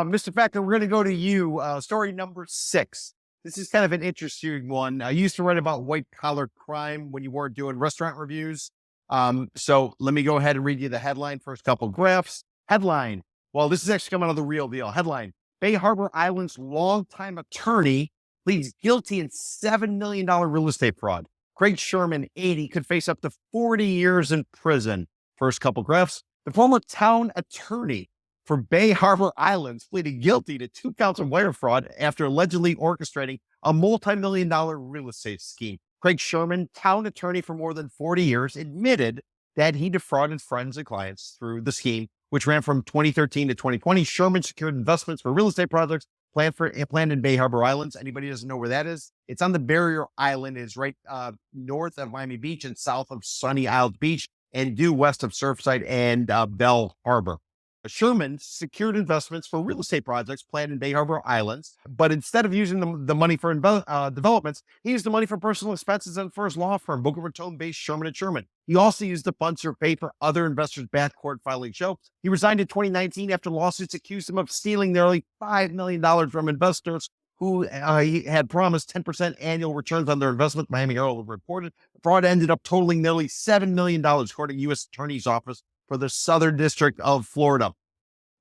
Mr. Fakler, we're going to go to you. Story number 6. This is kind of an interesting one. I used to write about white collar crime when you weren't doing restaurant reviews. So let me go ahead and read you the headline, first couple graphs. Headline. Well, this is actually coming out of the real deal. Headline. Bay Harbor Island's longtime attorney pleads guilty in $7 million real estate fraud. Craig Sherman, 80, could face up to 40 years in prison. First couple graphs. The former town attorney for Bay Harbor Islands pleaded guilty to 2 counts of wire fraud after allegedly orchestrating a multi-million-dollar real estate scheme. Craig Sherman, town attorney for more than 40 years, admitted that he defrauded friends and clients through the scheme, which ran from 2013 to 2020. Sherman secured investments for real estate projects planned in Bay Harbor Islands. Anybody doesn't know where that is? It's on the barrier island. It's right north of Miami Beach and south of Sunny Isles Beach and due west of Surfside and Bell Harbor. Sherman secured investments for real estate projects planned in Bay Harbor Islands, but instead of using the money for developments, he used the money for personal expenses and for his law firm, Boca Raton-based Sherman & Sherman. He also used the funds to pay for other investors' bad court filing show. He resigned in 2019 after lawsuits accused him of stealing nearly $5 million from investors who he had promised 10% annual returns on their investment. Miami Herald reported the fraud ended up totaling nearly $7 million, according to U.S. Attorney's Office for the Southern District of Florida.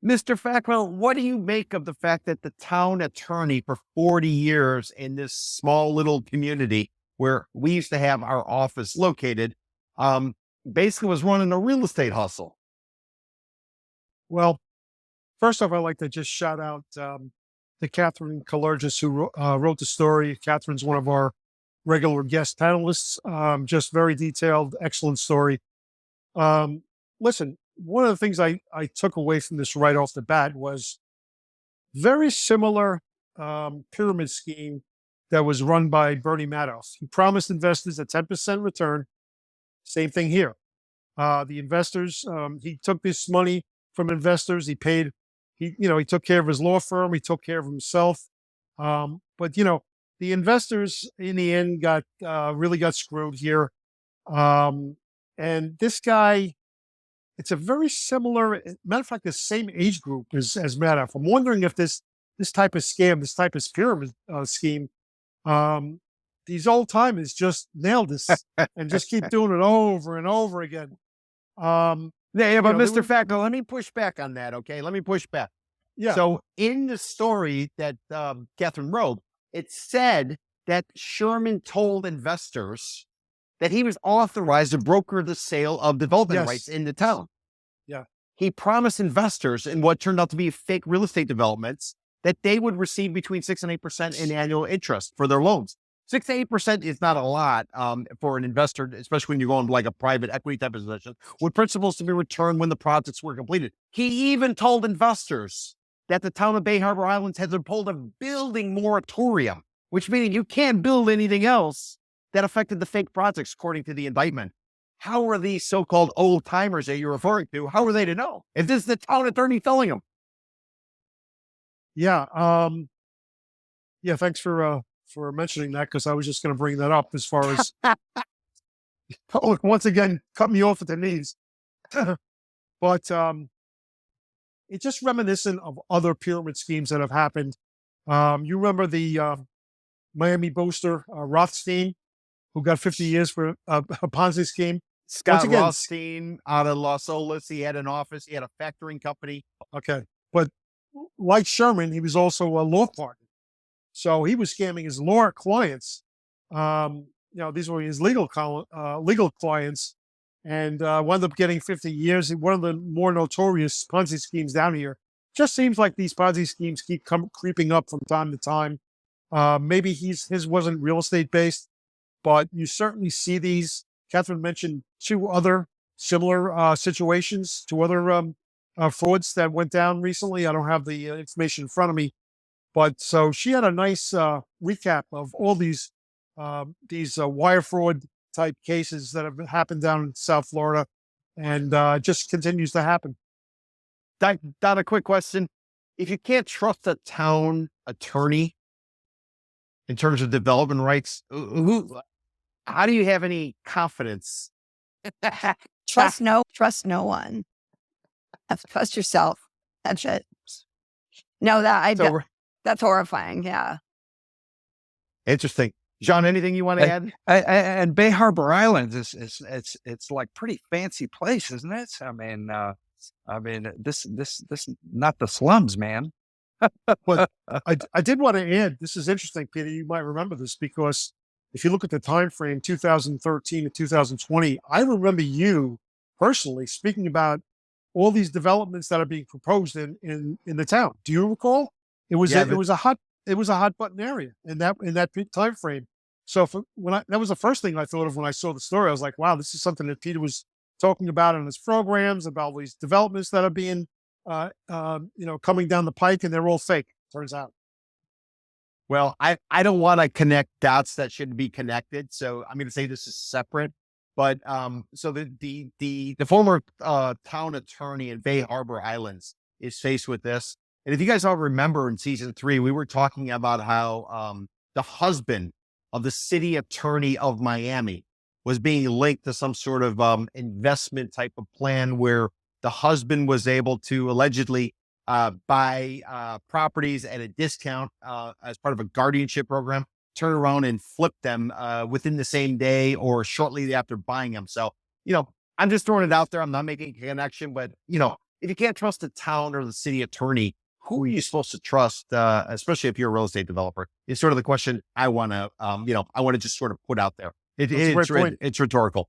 Mr. Fakler, what do you make of the fact that the town attorney for 40 years in this small little community where we used to have our office located, basically was running a real estate hustle? Well, first off, I'd like to just shout out to Catherine Kalergis, who wrote the story. Catherine's one of our regular guest panelists. Just very detailed, excellent story. Listen, one of the things I took away from this right off the bat was very similar pyramid scheme that was run by Bernie Madoff. He promised investors a 10% return. Same thing here. The investors, he took this money from investors. He paid, he took care of his law firm. He took care of himself. But the investors in the end really got screwed here. And this guy, it's a very similar, matter of fact, the same age group as Madoff. I'm wondering if this type of scam, this type of pyramid scheme, these old timers just nailed this and just keep doing it over and over again. But Mr. Fakler, let me push back on that, okay? Let me push back. Yeah. So in the story that Catherine wrote, it said that Sherman told investors that he was authorized to broker the sale of development rights in the town. Yeah. He promised investors in what turned out to be fake real estate developments that they would receive between 6 and 8% in annual interest for their loans. 6 to 8% is not a lot for an investor, especially when you're going like a private equity type of position, with principals to be returned when the projects were completed. He even told investors that the town of Bay Harbor Islands had been pulled a building moratorium, which means you can't build anything else that affected the fake projects, according to the indictment. How are these so-called old timers that you're referring to, how are they to know if this is the town attorney telling them? Yeah. Thanks for mentioning that, because I was just going to bring that up as far as once again, cut me off at the knees. But it's just reminiscent of other pyramid schemes that have happened. You remember the Miami boaster Rothstein, who got 50 years for a Ponzi scheme? Scott Rothstein out of Los Olas. He had an office. He had a factoring company. Okay. But like Sherman, he was also a law partner. So he was scamming his law clients. These were his legal clients, and wound up getting 50 years. One of the more notorious Ponzi schemes down here. Just seems like these Ponzi schemes keep creeping up from time to time. Maybe his wasn't real estate based, but you certainly see these. Catherine mentioned 2 other similar situations, 2 other frauds that went down recently. I don't have the information in front of me, but so she had a nice recap of all these wire fraud type cases that have happened down in South Florida, and just continues to happen. Don, a quick question. If you can't trust a town attorney in terms of development rights, how do you have any confidence? Trust no one. Trust yourself. That's it. No, So that's horrifying. Yeah. interesting. John, anything you want to add? And Bay Harbor Island it's like pretty fancy place, isn't it? I mean, this not the slums, man. But I did want to add, this is interesting, Peter. You might remember this because if you look at the time frame, 2013 to 2020, I remember you personally speaking about all these developments that are being proposed in the town. Do you recall? It was Yeah, it was a hot button area in that time frame. So that was the first thing I thought of when I saw the story. I was like, wow, this is something that Peter was talking about in his programs, about these developments that are being coming down the pike, and they're all fake, turns out. Well, I don't want to connect dots that shouldn't be connected. So I'm going to say this is separate. But so the former town attorney in Bay Harbor Islands is faced with this. And if you guys all remember in season 3, we were talking about how the husband of the city attorney of Miami was being linked to some sort of investment type of plan where the husband was able to allegedly buy properties at a discount as part of a guardianship program, turn around and flip them within the same day or shortly after buying them. So, I'm just throwing it out there. I'm not making a connection, but, if you can't trust the town or the city attorney, who are you supposed to trust, especially if you're a real estate developer? It's sort of the question I want to, I want to just sort of put out there. That's a great point. It's rhetorical.